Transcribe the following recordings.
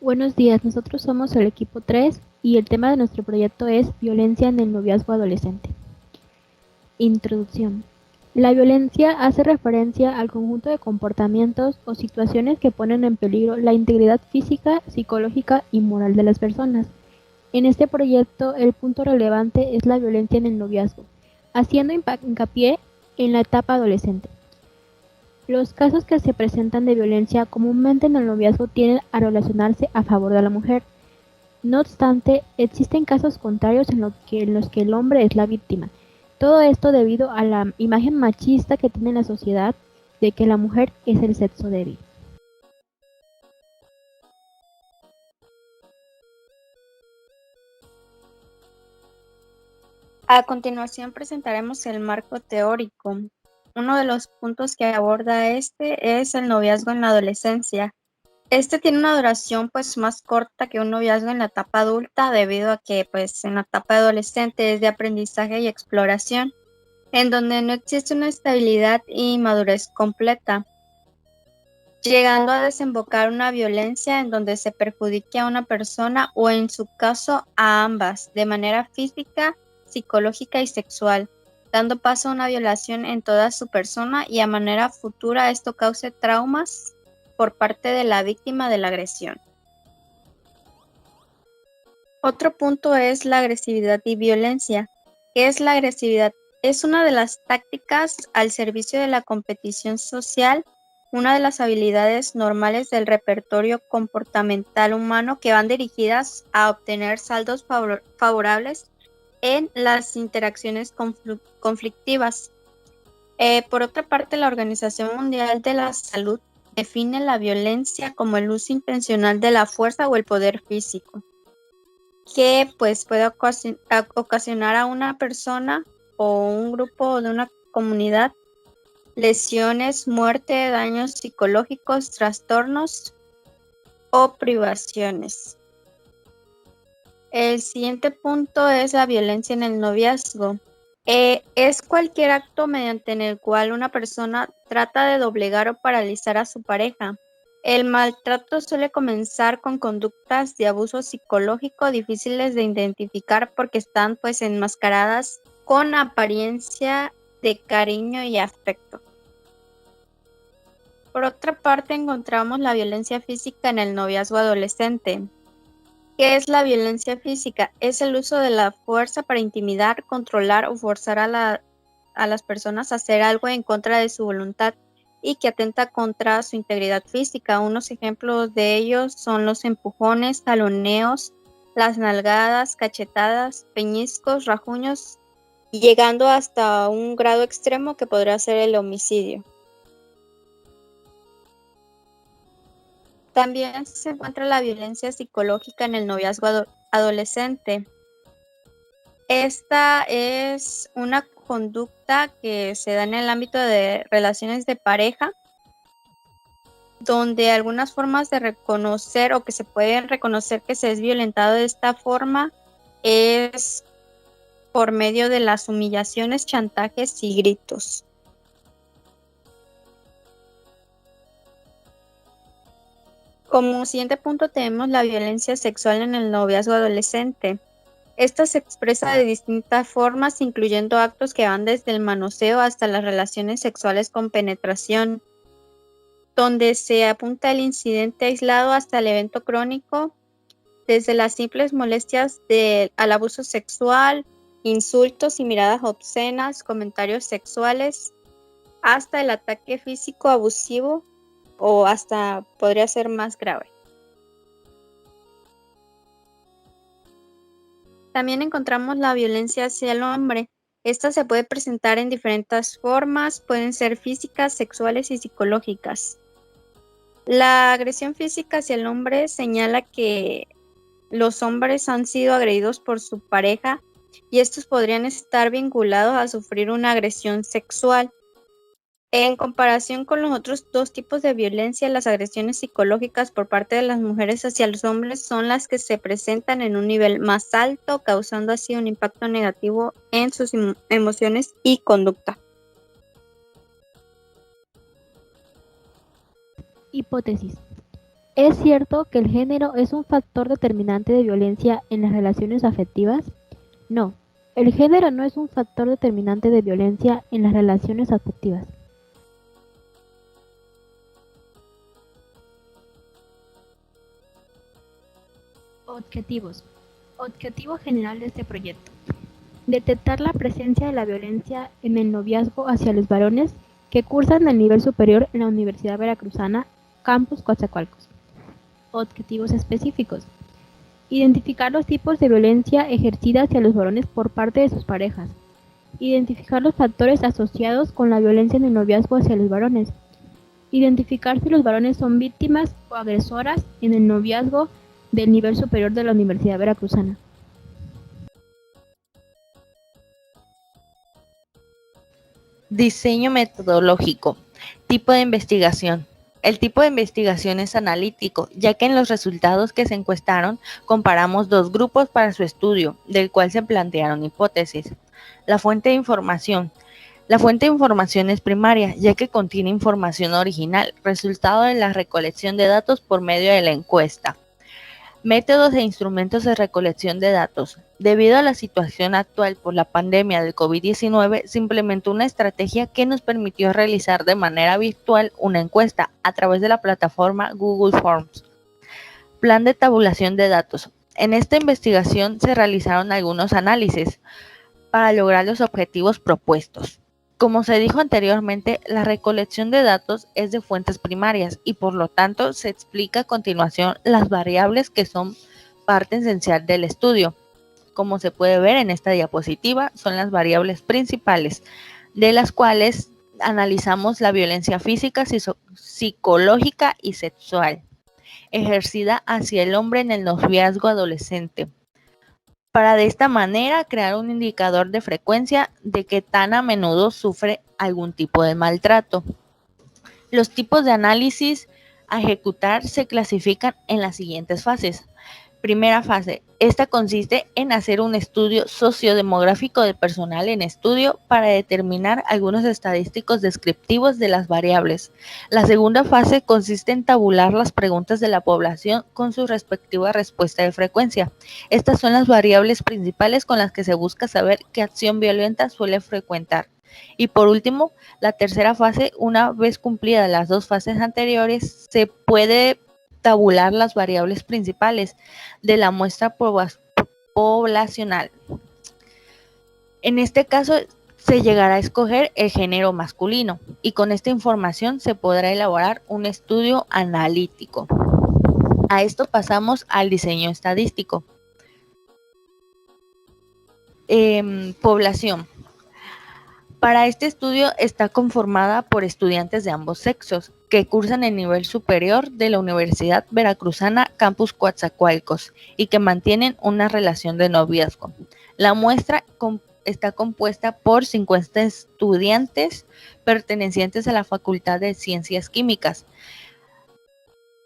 Buenos días, nosotros somos el equipo 3 y el tema de nuestro proyecto es violencia en el noviazgo adolescente. Introducción. La violencia hace referencia al conjunto de comportamientos o situaciones que ponen en peligro la integridad física, psicológica y moral de las personas. En este proyecto, el punto relevante es la violencia en el noviazgo, haciendo hincapié en la etapa adolescente. Los casos que se presentan de violencia comúnmente en el noviazgo tienden a relacionarse a favor de la mujer. No obstante, existen casos contrarios en los que el hombre es la víctima. Todo esto debido a la imagen machista que tiene la sociedad de que la mujer es el sexo débil. A continuación presentaremos el marco teórico. Uno de los puntos que aborda este es el noviazgo en la adolescencia. Este tiene una duración más corta que un noviazgo en la etapa adulta debido a que en la etapa adolescente es de aprendizaje y exploración, en donde no existe una estabilidad y madurez completa, llegando a desembocar una violencia en donde se perjudique a una persona o en su caso a ambas, de manera física, psicológica y sexual, dando paso a una violación en toda su persona y a manera futura esto cause traumas por parte de la víctima de la agresión. Otro punto es la agresividad y violencia. ¿Qué es la agresividad? Es una de las tácticas al servicio de la competición social, una de las habilidades normales del repertorio comportamental humano que van dirigidas a obtener saldos favorables en las interacciones conflictivas. Por otra parte, la Organización Mundial de la Salud define la violencia como el uso intencional de la fuerza o el poder físico, que puede ocasionar a una persona o un grupo de una comunidad lesiones, muerte, daños psicológicos, trastornos o privaciones. El siguiente punto es la violencia en el noviazgo. Es cualquier acto mediante el cual una persona trata de doblegar o paralizar a su pareja. El maltrato suele comenzar con conductas de abuso psicológico difíciles de identificar porque están enmascaradas con apariencia de cariño y afecto. Por otra parte, encontramos la violencia física en el noviazgo adolescente. ¿Qué es la violencia física? Es el uso de la fuerza para intimidar, controlar o forzar a las personas a hacer algo en contra de su voluntad y que atenta contra su integridad física. Unos ejemplos de ellos son los empujones, taloneos, las nalgadas, cachetadas, peñiscos, rajuños, llegando hasta un grado extremo que podría ser el homicidio. También se encuentra la violencia psicológica en el noviazgo adolescente. Esta es una conducta que se da en el ámbito de relaciones de pareja, donde algunas formas de reconocer o que se pueden reconocer que se es violentado de esta forma es por medio de las humillaciones, chantajes y gritos. Como siguiente punto tenemos la violencia sexual en el noviazgo adolescente. Esta se expresa de distintas formas, incluyendo actos que van desde el manoseo hasta las relaciones sexuales con penetración, donde se apunta el incidente aislado hasta el evento crónico, desde las simples molestias al abuso sexual, insultos y miradas obscenas, comentarios sexuales, hasta el ataque físico abusivo o hasta podría ser más grave. También encontramos la violencia hacia el hombre. Esta se puede presentar en diferentes formas, pueden ser físicas, sexuales y psicológicas. La agresión física hacia el hombre señala que los hombres han sido agredidos por su pareja y estos podrían estar vinculados a sufrir una agresión sexual. En comparación con los otros dos tipos de violencia, las agresiones psicológicas por parte de las mujeres hacia los hombres son las que se presentan en un nivel más alto, causando así un impacto negativo en sus emociones y conducta. Hipótesis. ¿Es cierto que el género es un factor determinante de violencia en las relaciones afectivas? No, el género no es un factor determinante de violencia en las relaciones afectivas. Objetivos. Objetivo general de este proyecto. Detectar la presencia de la violencia en el noviazgo hacia los varones que cursan el nivel superior en la Universidad Veracruzana, Campus Coatzacoalcos. Objetivos específicos. Identificar los tipos de violencia ejercida hacia los varones por parte de sus parejas. Identificar los factores asociados con la violencia en el noviazgo hacia los varones. Identificar si los varones son víctimas o agresoras en el noviazgo del nivel superior de la Universidad Veracruzana. Diseño metodológico. Tipo de investigación. El tipo de investigación es analítico, ya que en los resultados que se encuestaron comparamos dos grupos para su estudio, del cual se plantearon hipótesis. La fuente de información. La fuente de información es primaria, ya que contiene información original, resultado de la recolección de datos por medio de la encuesta. Métodos e instrumentos de recolección de datos. Debido a la situación actual por la pandemia del COVID-19, se implementó una estrategia que nos permitió realizar de manera virtual una encuesta a través de la plataforma Google Forms. Plan de tabulación de datos. En esta investigación se realizaron algunos análisis para lograr los objetivos propuestos. Como se dijo anteriormente, la recolección de datos es de fuentes primarias y por lo tanto se explica a continuación las variables que son parte esencial del estudio. Como se puede ver en esta diapositiva, son las variables principales, de las cuales analizamos la violencia física, psicológica y sexual, ejercida hacia el hombre en el noviazgo adolescente, para de esta manera crear un indicador de frecuencia de que tan a menudo sufre algún tipo de maltrato. Los tipos de análisis a ejecutar se clasifican en las siguientes fases. Primera fase. Esta consiste en hacer un estudio sociodemográfico del personal en estudio para determinar algunos estadísticos descriptivos de las variables. La segunda fase consiste en tabular las preguntas de la población con su respectiva respuesta de frecuencia. Estas son las variables principales con las que se busca saber qué acción violenta suele frecuentar. Y por último, la tercera fase, una vez cumplidas las dos fases anteriores, se puede tabular las variables principales de la muestra poblacional. En este caso, se llegará a escoger el género masculino y con esta información se podrá elaborar un estudio analítico. A esto pasamos al diseño estadístico. Población. Para este estudio está conformada por estudiantes de ambos sexos que cursan el nivel superior de la Universidad Veracruzana Campus Coatzacoalcos y que mantienen una relación de noviazgo. La muestra está compuesta por 50 estudiantes pertenecientes a la Facultad de Ciencias Químicas,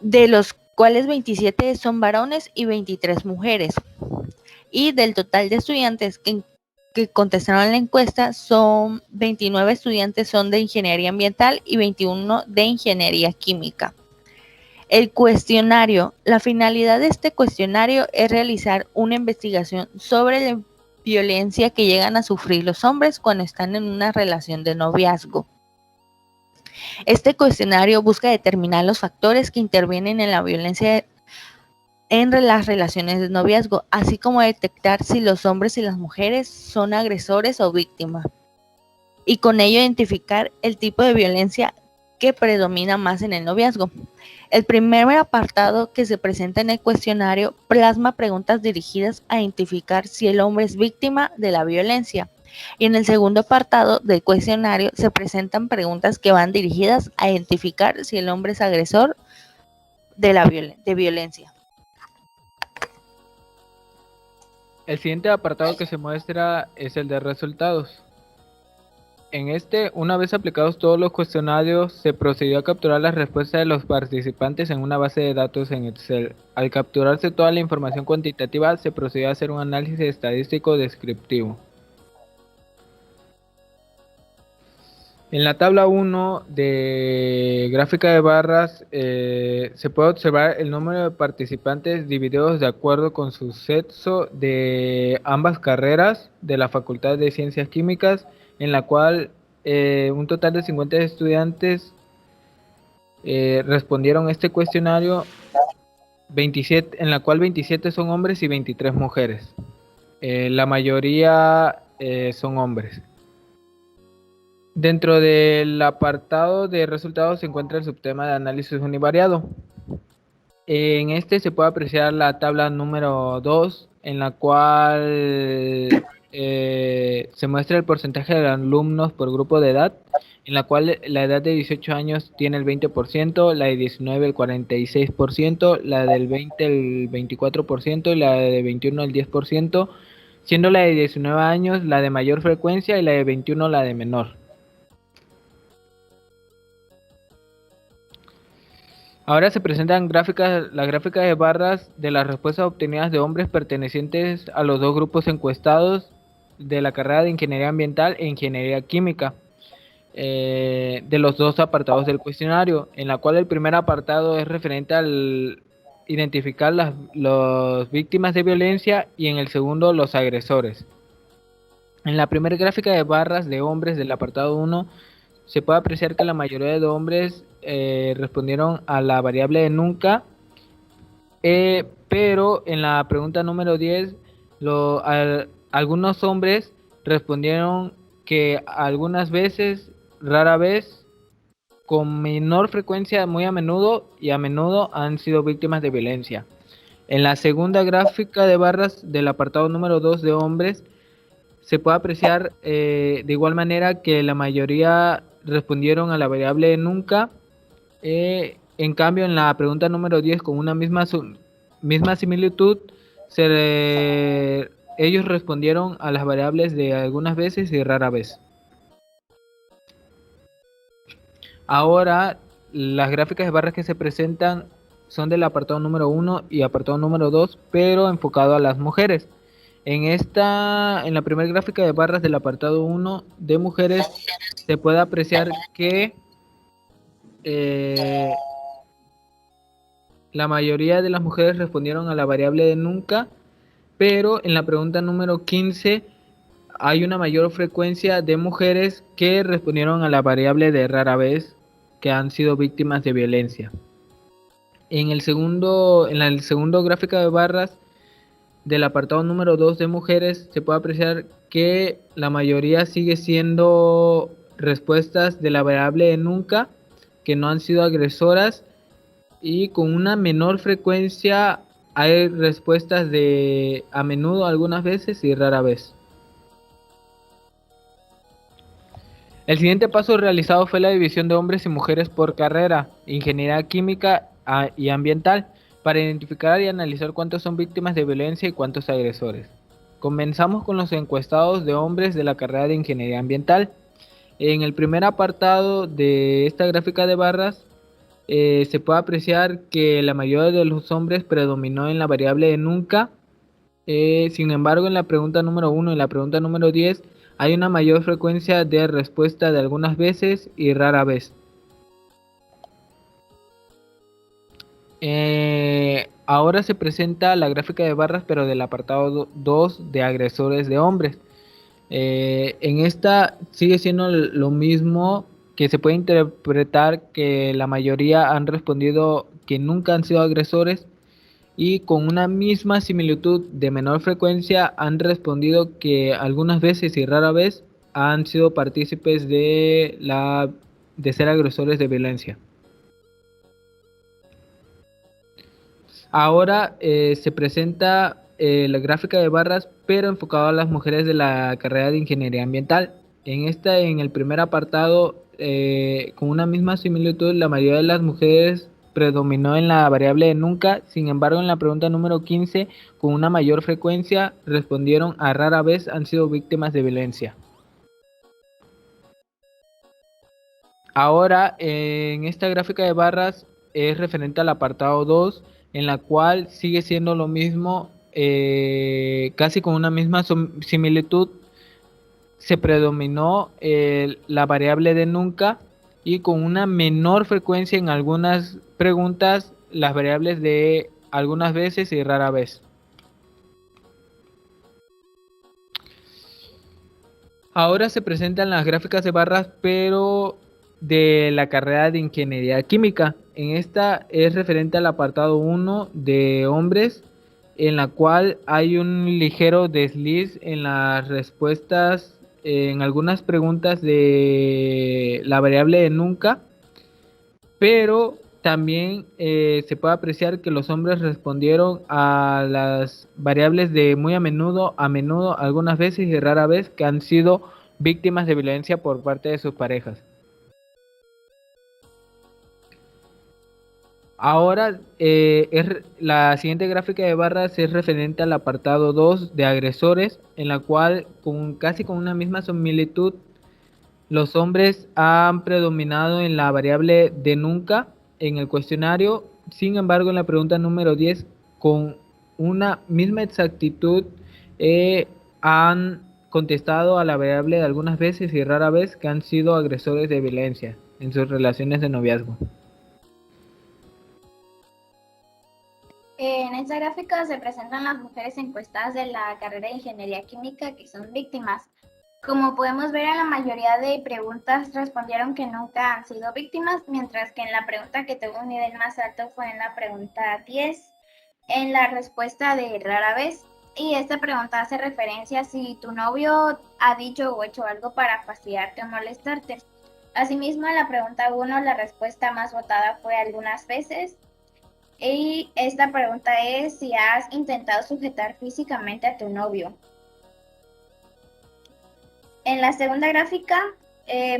de los cuales 27 son varones y 23 mujeres. Y del total de estudiantes que contestaron la encuesta, son 29 estudiantes son de ingeniería ambiental y 21 de ingeniería química. El cuestionario. La finalidad de este cuestionario es realizar una investigación sobre la violencia que llegan a sufrir los hombres cuando están en una relación de noviazgo. Este cuestionario busca determinar los factores que intervienen en la violencia en las relaciones de noviazgo, así como detectar si los hombres y las mujeres son agresores o víctimas, y con ello identificar el tipo de violencia que predomina más en el noviazgo. El primer apartado que se presenta en el cuestionario plasma preguntas dirigidas a identificar si el hombre es víctima de la violencia, y en el segundo apartado del cuestionario se presentan preguntas que van dirigidas a identificar si el hombre es agresor de violencia. El siguiente apartado que se muestra es el de resultados. En este, una vez aplicados todos los cuestionarios, se procedió a capturar las respuestas de los participantes en una base de datos en Excel. Al capturarse toda la información cuantitativa, se procedió a hacer un análisis estadístico descriptivo. En la tabla 1 de gráfica de barras se puede observar el número de participantes divididos de acuerdo con su sexo de ambas carreras de la Facultad de Ciencias Químicas, en la cual un total de 50 estudiantes respondieron este cuestionario, 27, en la cual 27 son hombres y 23 mujeres. La mayoría son hombres. Dentro del apartado de resultados se encuentra el subtema de análisis univariado. En este se puede apreciar la tabla número 2, en la cual se muestra el porcentaje de alumnos por grupo de edad, en la cual la edad de 18 años tiene el 20%, la de 19 el 46%, la del 20 el 24% y la de 21 el 10%, siendo la de 19 años la de mayor frecuencia y la de 21 la de menor. Ahora se presentan las gráficas de barras de las respuestas obtenidas de hombres pertenecientes a los dos grupos encuestados de la carrera de Ingeniería Ambiental e Ingeniería Química, de los dos apartados del cuestionario, en la cual el primer apartado es referente al identificar las víctimas de violencia y en el segundo los agresores. En la primera gráfica de barras de hombres del apartado 1, se puede apreciar que la mayoría de hombres respondieron a la variable de nunca, pero en la pregunta número 10, algunos hombres respondieron que algunas veces, rara vez, con menor frecuencia, muy a menudo y a menudo han sido víctimas de violencia. En la segunda gráfica de barras del apartado número 2 de hombres, se puede apreciar de igual manera que la mayoría respondieron a la variable de nunca. En cambio, en la pregunta número 10, con una misma similitud, ellos respondieron a las variables de algunas veces y rara vez. Ahora, las gráficas de barras que se presentan son del apartado número 1 y apartado número 2, pero enfocado a las mujeres. En la primera gráfica de barras del apartado 1 de mujeres, se puede apreciar que la mayoría de las mujeres respondieron a la variable de nunca, pero en la pregunta número 15 hay una mayor frecuencia de mujeres que respondieron a la variable de rara vez, que han sido víctimas de violencia. En la segunda gráfica de barras del apartado número 2 de mujeres, se puede apreciar que la mayoría sigue siendo respuestas de la variable de nunca, que no han sido agresoras, y con una menor frecuencia hay respuestas de a menudo, algunas veces y rara vez. El siguiente paso realizado fue la división de hombres y mujeres por carrera, ingeniería química y ambiental, para identificar y analizar cuántos son víctimas de violencia y cuántos agresores. Comenzamos con los encuestados de hombres de la carrera de ingeniería ambiental. En el primer apartado de esta gráfica de barras, se puede apreciar que la mayoría de los hombres predominó en la variable de nunca. Sin embargo, en la pregunta número 1 y la pregunta número 10 hay una mayor frecuencia de respuesta de algunas veces y rara vez. Ahora se presenta la gráfica de barras, pero del apartado 2 de agresores de hombres. En esta sigue siendo lo mismo, que se puede interpretar que la mayoría han respondido que nunca han sido agresores, y con una misma similitud de menor frecuencia han respondido que algunas veces y rara vez han sido partícipes de ser agresores de violencia. Ahora se presenta la gráfica de barras, pero enfocado a las mujeres de la carrera de ingeniería ambiental. En el primer apartado, con una misma similitud, la mayoría de las mujeres predominó en la variable de nunca. Sin embargo, en la pregunta número 15, con una mayor frecuencia, respondieron a rara vez han sido víctimas de violencia. Ahora, en esta gráfica de barras es referente al apartado 2, en la cual sigue siendo lo mismo, casi con una misma similitud. se predominó la variable de nunca, y con una menor frecuencia en algunas preguntas las variables de algunas veces y rara vez. Ahora se presentan las gráficas de barras, pero de la carrera de Ingeniería Química. En esta es referente al apartado 1 de hombres, en la cual hay un ligero desliz en las respuestas en algunas preguntas de la variable de nunca, pero también se puede apreciar que los hombres respondieron a las variables de muy a menudo, algunas veces y rara vez, que han sido víctimas de violencia por parte de sus parejas. Ahora, la siguiente gráfica de barras es referente al apartado 2 de agresores, en la cual casi con una misma similitud, los hombres han predominado en la variable de nunca en el cuestionario. Sin embargo, en la pregunta número 10, con una misma exactitud, han contestado a la variable de algunas veces y rara vez, que han sido agresores de violencia en sus relaciones de noviazgo. En esta gráfica se presentan las mujeres encuestadas de la carrera de Ingeniería Química que son víctimas. Como podemos ver, en la mayoría de preguntas respondieron que nunca han sido víctimas, mientras que en la pregunta que tuvo un nivel más alto fue en la pregunta 10, en la respuesta de rara vez. Y esta pregunta hace referencia a si tu novio ha dicho o hecho algo para fastidiarte o molestarte. Asimismo, en la pregunta 1, la respuesta más votada fue algunas veces. Y esta pregunta es si has intentado sujetar físicamente a tu novio. En la segunda gráfica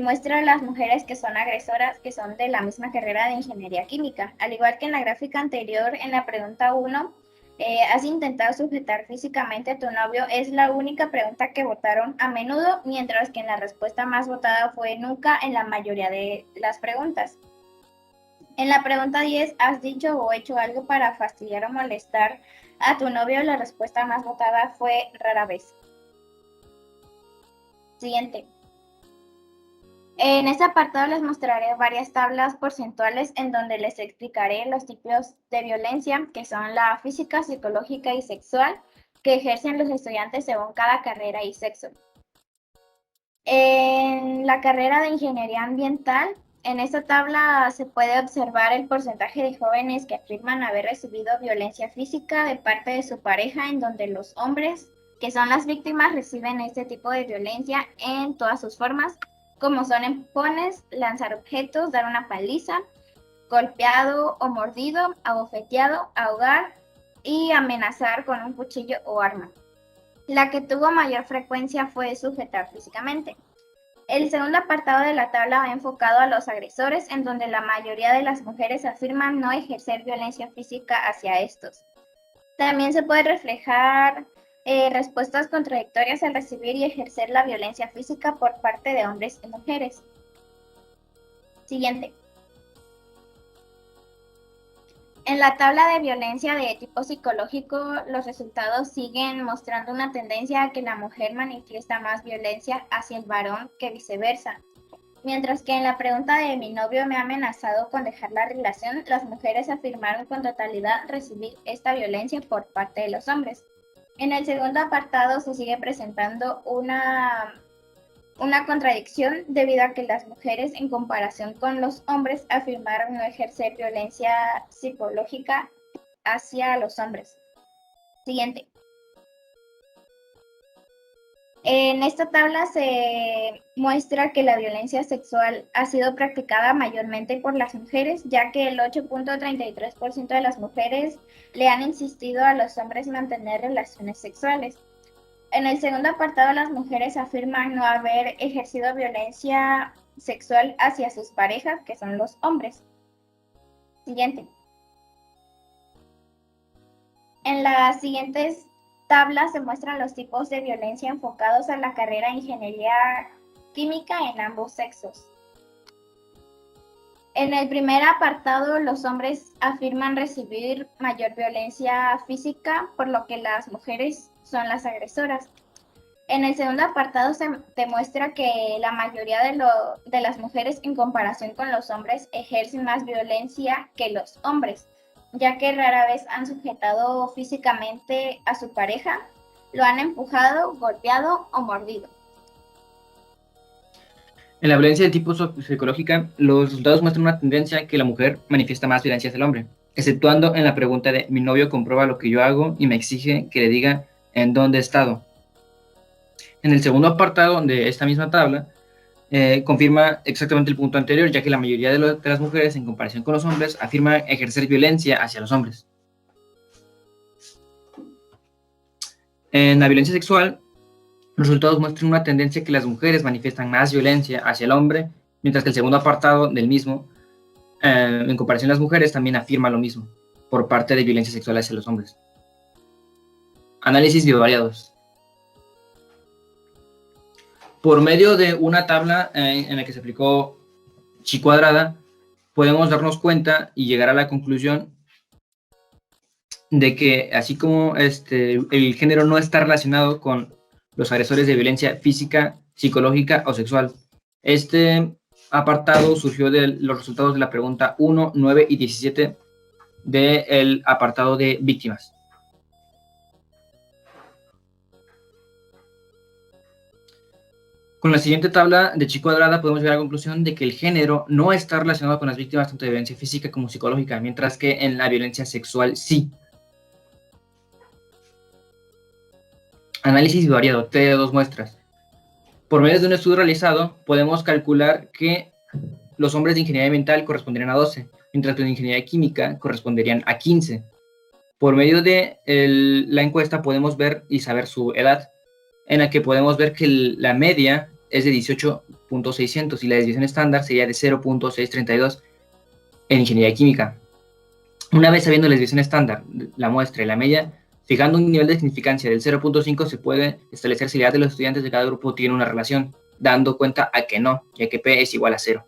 muestra a las mujeres que son agresoras, que son de la misma carrera de Ingeniería Química. Al igual que en la gráfica anterior, en la pregunta 1, ¿has intentado sujetar físicamente a tu novio? Es la única pregunta que votaron a menudo, mientras que en la respuesta más votada fue nunca en la mayoría de las preguntas. En la pregunta 10, ¿has dicho o hecho algo para fastidiar o molestar a tu novio? La respuesta más votada fue rara vez. Siguiente. En este apartado les mostraré varias tablas porcentuales en donde les explicaré los tipos de violencia, que son la física, psicológica y sexual, que ejercen los estudiantes según cada carrera y sexo. En la carrera de Ingeniería Ambiental, en esta tabla se puede observar el porcentaje de jóvenes que afirman haber recibido violencia física de parte de su pareja, en donde los hombres, que son las víctimas, reciben este tipo de violencia en todas sus formas, como son empujones, lanzar objetos, dar una paliza, golpeado o mordido, abofeteado, ahogar y amenazar con un cuchillo o arma. La que tuvo mayor frecuencia fue sujetar físicamente. El segundo apartado de la tabla va enfocado a los agresores, en donde la mayoría de las mujeres afirman no ejercer violencia física hacia estos. También se puede reflejar respuestas contradictorias al recibir y ejercer la violencia física por parte de hombres y mujeres. Siguiente. En la tabla de violencia de tipo psicológico, los resultados siguen mostrando una tendencia a que la mujer manifiesta más violencia hacia el varón que viceversa. Mientras que en la pregunta de mi novio me ha amenazado con dejar la relación, las mujeres afirmaron con totalidad recibir esta violencia por parte de los hombres. En el segundo apartado se sigue presentando una contradicción, debido a que las mujeres, en comparación con los hombres, afirmaron no ejercer violencia psicológica hacia los hombres. Siguiente. En esta tabla se muestra que la violencia sexual ha sido practicada mayormente por las mujeres, ya que el 8.33% de las mujeres le han insistido a los hombres mantener relaciones sexuales. En el segundo apartado, las mujeres afirman no haber ejercido violencia sexual hacia sus parejas, que son los hombres. Siguiente. En las siguientes tablas se muestran los tipos de violencia enfocados a la carrera de Ingeniería Química en ambos sexos. En el primer apartado, los hombres afirman recibir mayor violencia física, por lo que las mujeres son las agresoras. En el segundo apartado se demuestra que la mayoría de las mujeres en comparación con los hombres ejercen más violencia que los hombres, ya que rara vez han sujetado físicamente a su pareja, lo han empujado, golpeado o mordido. En la violencia de tipo psicológica, los resultados muestran una tendencia que la mujer manifiesta más violencia hacia el hombre, exceptuando en la pregunta de mi novio comprueba lo que yo hago y me exige que le diga en dónde he estado. En el segundo apartado de esta misma tabla, confirma exactamente el punto anterior, ya que la mayoría de las mujeres, en comparación con los hombres, afirman ejercer violencia hacia los hombres. En la violencia sexual, los resultados muestran una tendencia que las mujeres manifiestan más violencia hacia el hombre, mientras que el segundo apartado del mismo, en comparación a las mujeres, también afirma lo mismo, por parte de violencia sexual hacia los hombres. Análisis bivariados. Por medio de una tabla en la que se aplicó chi cuadrada, podemos darnos cuenta y llegar a la conclusión de que así como el género no está relacionado con los agresores de violencia física, psicológica o sexual. Este apartado surgió de los resultados de la pregunta 1, 9 y 17 del apartado de víctimas. Con la siguiente tabla de chi cuadrada podemos llegar a la conclusión de que el género no está relacionado con las víctimas tanto de violencia física como psicológica, mientras que en la violencia sexual sí. Análisis bivariado, T de dos muestras. Por medio de un estudio realizado, podemos calcular que los hombres de ingeniería ambiental corresponderían a 12, mientras que los de ingeniería química corresponderían a 15. Por medio de la encuesta podemos ver y saber su edad, en la que podemos ver que la media es de 18.600 y la desviación estándar sería de 0.632 en ingeniería química. Una vez sabiendo la desviación estándar, la muestra y la media, fijando un nivel de significancia del 0.5 se puede establecer si la edad de los estudiantes de cada grupo tiene una relación, dando cuenta a que no, ya que P es igual a 0.